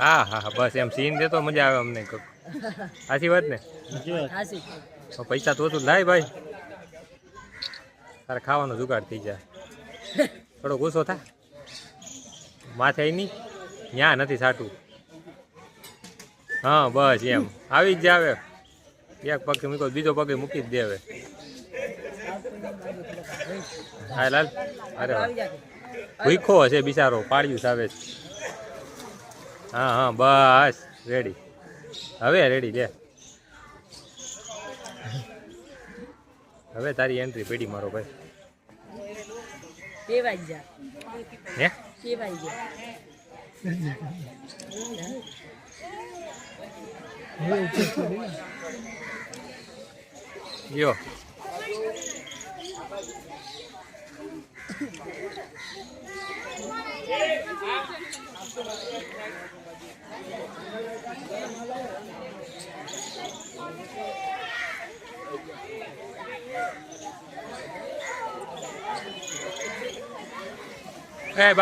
હા હા હા બસ એમ સીન દેતો મજા આવે અમને સાચી વાત ને પૈસા તો તું લાય ભાઈ તારે ખાવાનો જુગાડ થઈ જાય થોડો ગુસ્સો થા માથે નહીં ત્યાં નથી સાટું હા બસ એમ આવી જ જાવે એક પગ મૂકો બીજો પગ મૂકી જ દે હવે હા લાલ અરે ભૂખો હશે બિચારો પાડ્યું સાવે હા હા બસ રેડી હવે રેડી લે હવે તારી એન્ટ્રી પેડી મારો ભાઈ હે યો એ બા